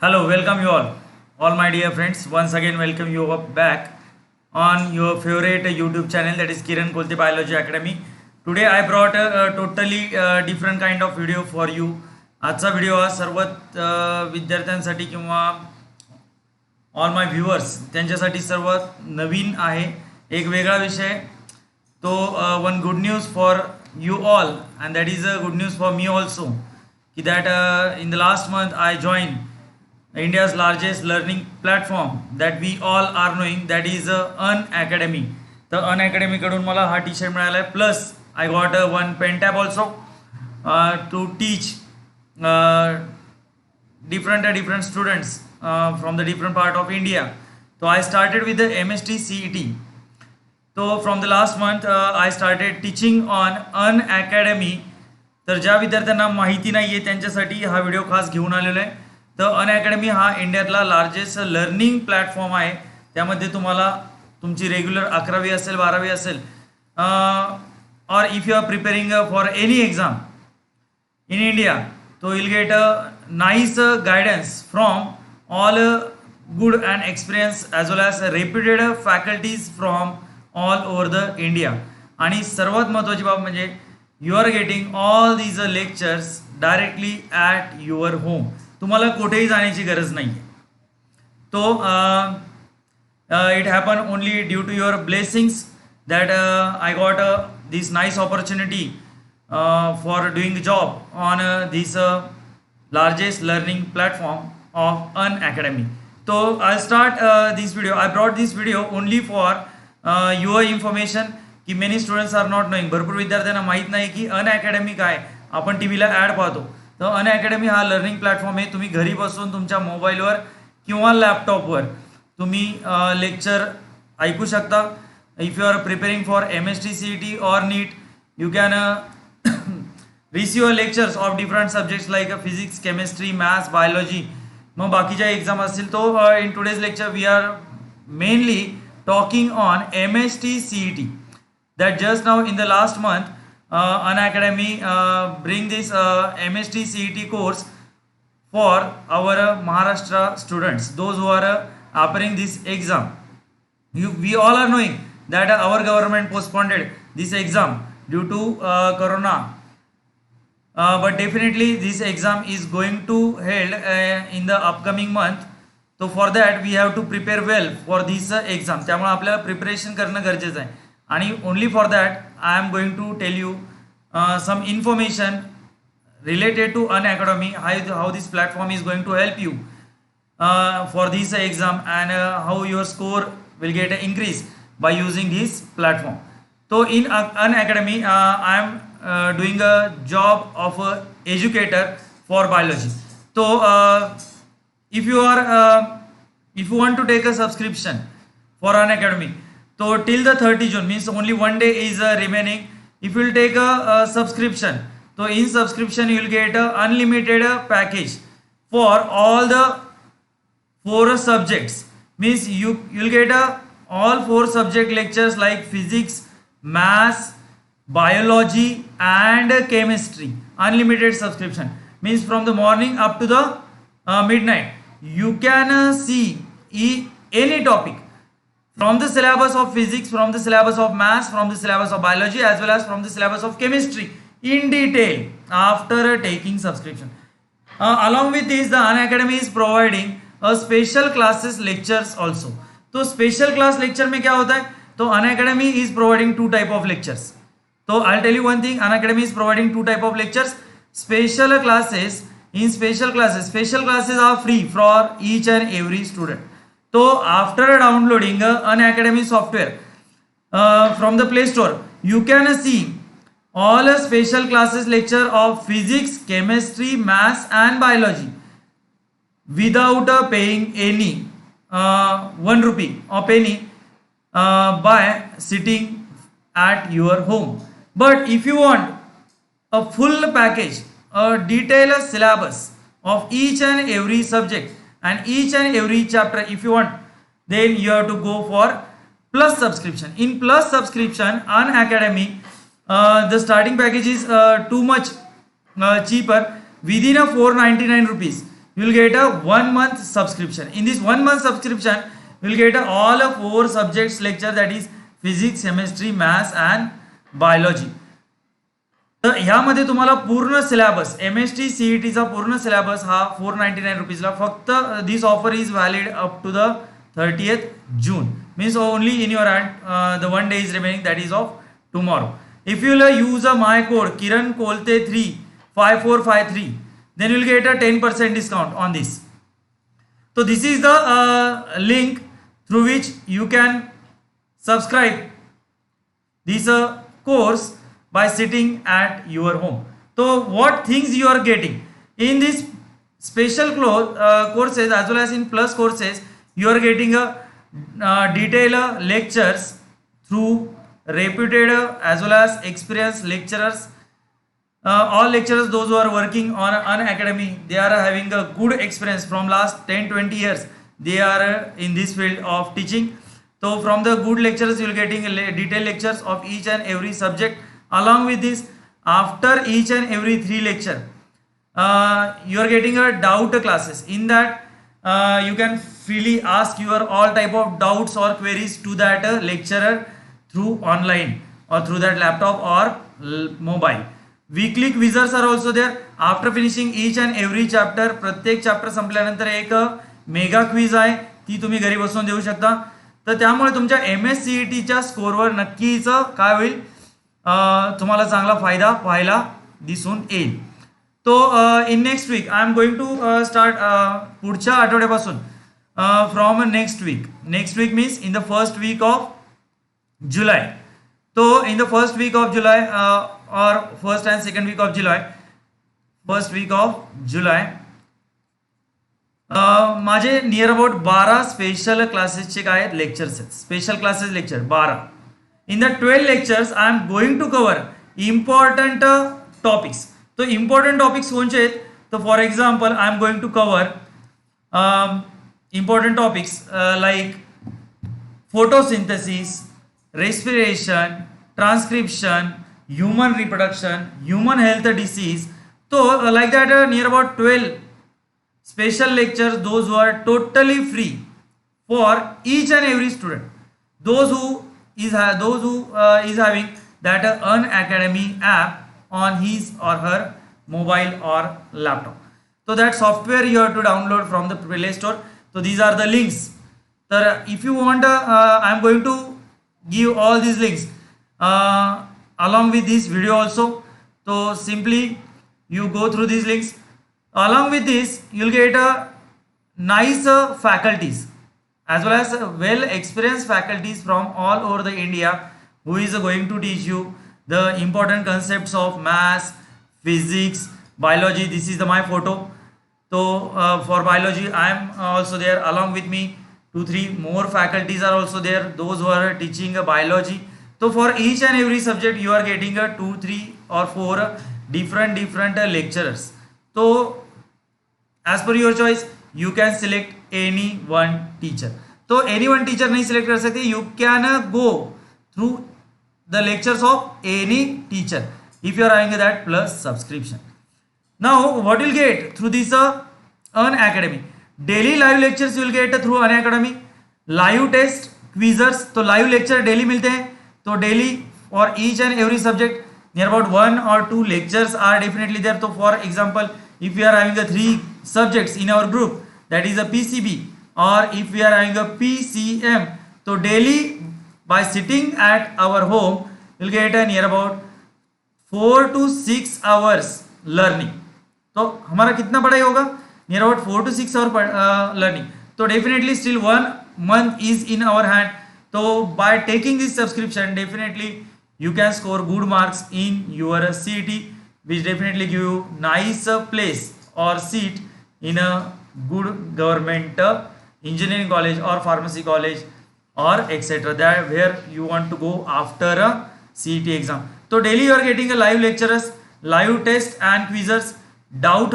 Hello, welcome you all my dear friends. Once again, welcome you back on your favorite YouTube channel, that is Kiran Kolte Biology Academy. Today I brought a totally different kind of video for you. आजचा video हा सर्व विद्यार्थ्यांसाठी किंवा all my viewers त्यांच्यासाठी सर्वात नवीन आहे. एक वेगळा विषय तो one good news for you all and that is a good news for me also की that in the last month I join India's largest learning platform that we all are knowing, that is Unacademy. तर Unacademy कडून मला हा T shirt मिळाला आहे. Plus I got one pen tab also to teach different students from the different part of India. So I started with the MST CET. So from the last month I started teaching on Unacademy. तर ज्या विद्यार्थ्यांना माहिती नाही आहे त्यांच्यासाठी हा video खास घेऊन आलेला आहे. तर अनअकॅडमी हा इंडियातला लार्जेस्ट लर्निंग प्लॅटफॉर्म आहे. त्यामध्ये तुम्हाला तुमची रेग्युलर 11वी असेल 12वी असेल or if you are preparing for any exam in India तो will get a nice guidance from all good and experience as well as reputed faculties from all over the India. आणि सर्वात महत्त्वाची बाब म्हणजे you are getting all these lectures directly at your home. तुम्हाला कुठेही जाण्याची गरज नाही आहे. तो it happen only due to your blessings that I got this nice opportunity for doing job on this largest learning platform of Unacademy. तो I start this video. I brought this video only for your information की many students are not knowing. भरपूर विद्यार्थ्यांना माहीत नाही की अनअकॅडमी काय. आपण T व्हीला add पाहतो. तर अनअकॅडमी हा लर्निंग प्लॅटफॉर्म आहे. तुम्ही घरी बसून तुमच्या मोबाईलवर किंवा लॅपटॉपवर तुम्ही लेक्चर ऐकू शकता. If you are preparing for MST CET or NEET you can receive lectures of different subjects like physics, chemistry, maths, biology. मग बाकीच्या एक्झाम असतील तो in today's lecture we are mainly talking on MST CET that just now in the last month Unacademy bring this MST CET course for our Maharashtra students, those who are appearing this exam. We all are knowing that our government postponed this exam due to corona, but definitely this exam is going to held in the upcoming month. So for that we have to prepare well for this exam. त्यामुळे आपल्याला preparation करणं गरजेचं आहे. आणि only for that I am going to tell you some information related to Unacademy, how this platform is going to help you for this exam and how your score will get increase by using this platform. So in Unacademy I am doing a job of a educator for biology. So if you want to take a subscription for Unacademy, so till the 30 June means only one day is remaining. If you will take a subscription, so in subscription you will get a unlimited package for all the 4 subjects. Means you will get all 4 subject lectures like physics, maths, biology and chemistry. Unlimited subscription means from the morning up to the midnight you can see any topic from the syllabus of physics, from the syllabus of maths, from the syllabus of biology as well as from the syllabus of chemistry in detail after taking subscription. Along with this, the Unacademy is providing a special classes lectures also. तो special class lecture में क्या होता है? तो Unacademy is providing 2 type of lectures. So I'll tell you one thing, Unacademy is providing 2 type of lectures. Special classes, in special classes are free for each and every student. So after downloading Unacademy software from the Play Store, you can see all special classes lecture of physics, chemistry, maths and biology without paying any 1 rupee or penny by sitting at your home. But if you want a full package, a detailed syllabus of each and every subject and each and every chapter if you want, then you have to go for plus subscription. In plus subscription Unacademy the starting package is too much cheaper within a 499 rupees. you will get a 1 month subscription. In this 1 month subscription, you will get all of 4 subjects lecture, that is physics, chemistry, maths and biology. तर ह्यामध्ये तुम्हाला पूर्ण syllabus MST CET चा पूर्ण syllabus हा 499 रुपीजला फक्त. This offer is valid up to the 30th June, means only in your hand. The 1 day is remaining, that is of tomorrow. If you will use my code Kiran Kolte 3 5453, then you will get a 10% discount on this. So this is the link through which you can subscribe this course by sitting at your home. So what things you are getting in this special courses as well as in plus courses, you are getting a detailed lectures through reputed as well as experienced lecturers. All lecturers, those who are working on an academy, they are having a good experience from last 10-20 years. They are in this field of teaching. So from the good lecturers, you will getting detailed lectures of each and every subject. Along with this, after each and every 3 lecture, you are getting a doubt classes. In that, you can freely ask your all type of doubts or queries to that lecturer through online or through that laptop or mobile. Weekly quizzes are also there. After finishing each and every chapter, प्रत्येक chapter संपल्यानंतर एक mega quiz आहे, ती तुम्ही घरी बसून देऊ शकता. तर त्यामुळे तुमच्या MSCET च्या स्कोरवर नक्कीच काय होईल, तुम्हाला चांगला फायदा व्हायला दिसून येईल. तो in next week I am going to start पुढच्या आठवड्यापासून from next week means in the first week of July. तो in the first week of July और first and second week of July माझे नियर अबाउट 12 स्पेशल क्लासेसचे काय आहेत lectures आहेत. Special classes lecture 12. In the 12 lectures, I am going to cover important topics. So important topics कोणचे आहेत? So for example, I am going to cover important topics like photosynthesis, respiration, transcription, human reproduction, human health disease. So like that, near about 12 special lectures, those who are totally free for each and every student. Those who is having that Unacademy app on his or her mobile or laptop. So that software you have to download from the Play Store. So these are the links. So if you want, I am going to give all these links along with this video also. So simply you go through these links. Along with this, you'll get nice faculties as well as well experienced faculties from all over the India who is going to teach you the important concepts of maths, physics, biology. This is my photo. So for biology I am also there. Along with me 2-3 more faculties are also there, those who are teaching biology. So for each and every subject you are getting 2, 3 or 4 different lecturers. So as per your choice, you can select any one teacher. तो any one teacher नहीं select कर सकते. You can go through the lectures of any teacher if you are having that plus subscription. Now what you will get through this Unacademy, daily live lectures you will get through Unacademy, live test, quizzes. तो live lecture daily मिलते हैं. तो daily for each and every subject near about 1 or 2 lectures are definitely there. So for example, if we are having the 3 subjects in our group, that is a PCB, or if we are having a PCM, so daily by sitting at our home you'll get a near about 4 to 6 hours learning. तो हमारा कितना पढ़ाई होगा? Near about 4 to 6 hour learning. तो definitely still 1 month is in our hand. So by taking this subscription, definitely you can score good marks in your CET, which definitely give you nice place or seat in a good government engineering college or pharmacy college or etc. that where you want to go after a CET exam. So daily you are getting a live lectures, live test and quizzes, doubt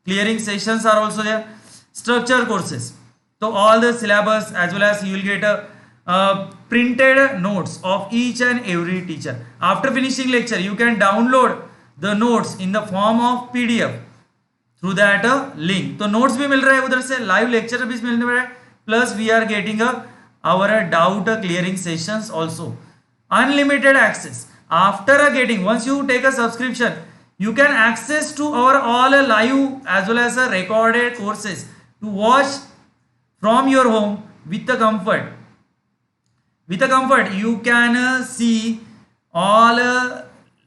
clearing sessions are also there, structure courses. So all the syllabus as well as you will get a printed notes of each and every teacher. After finishing lecture, you can download the notes in the form of PDF. Through that link. तो notes भी मिल रहे हैं उधर से, live lecture भी मिल रहे हैं, plus we are getting our doubt clearing sessions also. Unlimited access after getting, once you take a subscription, you can access to our all live as well as recorded courses to watch from your home with the comfort. With the comfort you can see all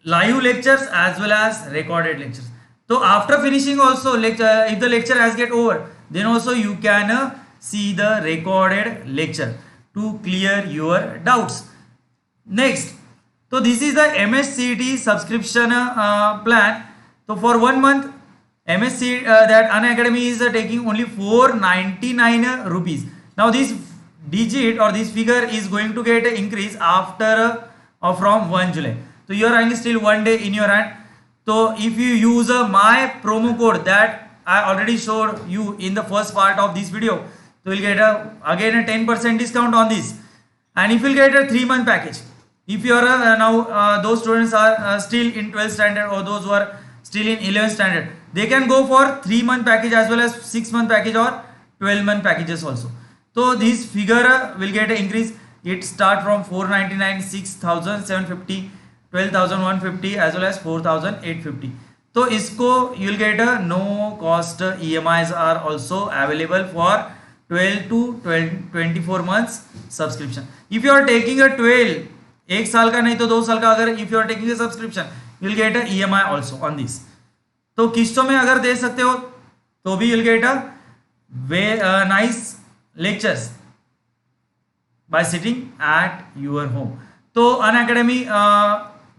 live lectures as well as recorded lectures. So after finishing also lecture, if the lecture has get over, then also you can see the recorded lecture to clear your doubts. Next, so this is the MSCET subscription plan. So for 1 month MSc that Unacademy is taking only 499 rupees. Now this digit or this figure is going to get increase after from 1 July. So you are having still 1 day in your hand. So if you use my promo code that I already showed you in the first part of this video, so you'll get again a 10% discount on this, and if you'll get a 3-month package, if you are now those students are still in 12th standard or those who are still in 11th standard, they can go for 3-month package as well as 6-month package or 12-month packages also. So this figure will get an increase. It start from 499, 6,750, 12,150 as well as 4,850. So इसको you'll get a no cost EMIs are also available for 12 to 24 months subscription. If you are taking a 12, एक साल का नहीं तो 2 साल का, अगर if you are taking a subscription, you'll get a EMI also on this. तो किस्तों में अगर दे सकते हो तो भी you'll get a nice lectures by sitting at your home. तो Unacademy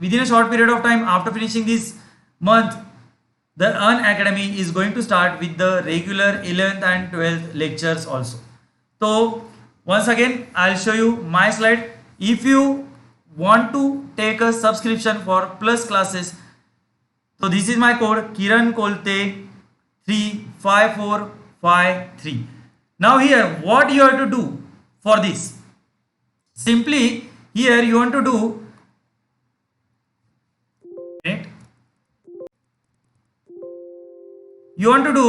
within a short period of time after finishing this month, the Unacademy is going to start with the regular 11th and 12th lectures also. So once again I'll show you my slide. If you want to take a subscription for plus classes, so this is my code Kiran Kolte 35453. Now here what you have to do for this, simply here you want to do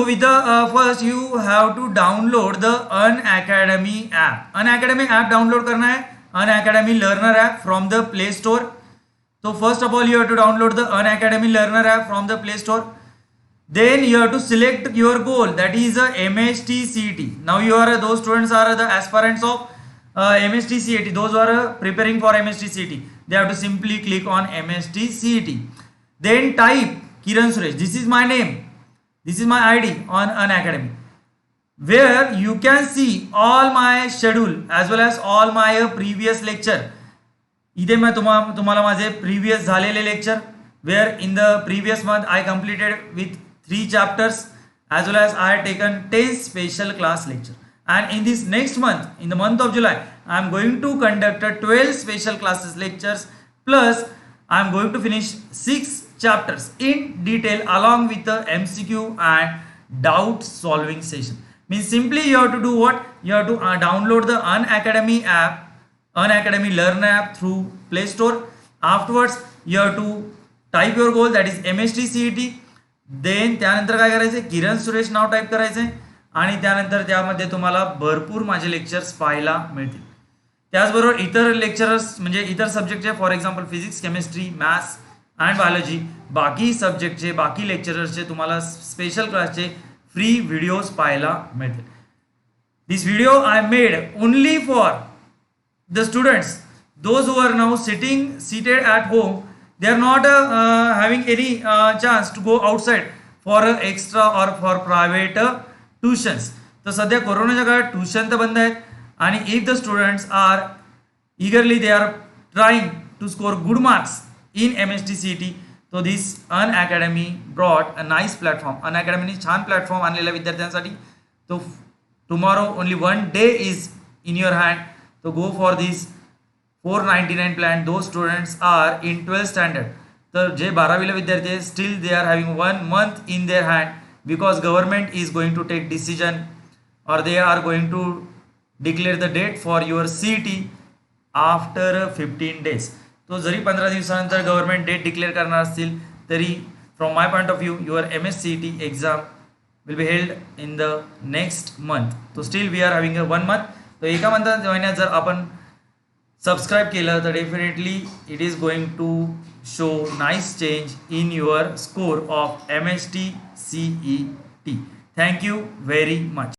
with the first you have to download the Unacademy app. Unacademy app download करना है, Unacademy learner app from the Play Store. So first of all you have to download the Unacademy learner app from the Play Store. Then you have to select your goal, that is MST CET. Now you are those students are the aspirants of MST CET, those who are preparing for MST CET, they have to simply click on MST CET. Then type Kiran Suresh, this is my name, this is my ID on Unacademy, where you can see all my schedule as well as all my previous lecture. इथे मैं तुम्हाला माझे previous झालेले lecture, where in the previous month I completed with 3 chapters as well as I had taken 10 special class lecture. And in this next month, in the month of July, I am going to conduct 12 special classes lectures, plus I am going to finish 6 chapters in detail along with the MCQ and doubt solving session. Means simply you have to do what? You have to download the Unacademy app, Unacademy learner app through Play Store. Afterwards you have to type your goal, that is MST CET. Then त्यानंतर काय करायचे, किरण सुरेश नाव type करायचे आणि त्यानंतर त्यामध्ये तुम्हाला भरपूर माझे लेक्चर्स पाहायला मिळतील. त्याचबरोबर इतर लेक्चरर्स म्हणजे इतर सब्जेक्टचे, for example physics, chemistry, maths and biology, बाकी सब्जेक्टचे बाकी लेक्चरर्सचे तुम्हाला स्पेशल क्लासचे फ्री व्हिडिओज पाहायला मिळतील. This video I made only for the students, those who are now seated at home, they are not having any chance to go outside for extra or for private tuitions. तर सध्या कोरोनाच्या काळात tuition तर बंद आहेत आणि if the students are eagerly they are trying to score good marks in MST CET, so this Unacademy brought a nice platform. Unacademy ने छान प्लॅटफॉर्म आणलेला विद्यार्थ्यांसाठी. तो tomorrow only one day is in your hand. So go for this 499 plan. Those students are in 12th standard. तर जे 12वीला विद्यार्थी आहेत, still they are having 1 month in their hand, because government is going to take decision or they are going to declare the date for your CET after 15 days. तो जरी 15 दिवसानंतर government date declare करणार असतील तरी from my point of view your MS CET exam will be held in the next month. So still we are having a 1 month. तो एका महिन्यात जर आपण सबस्क्राईब केलं तर definitely it is going to show nice change in your score of MST CET. Thank you very much.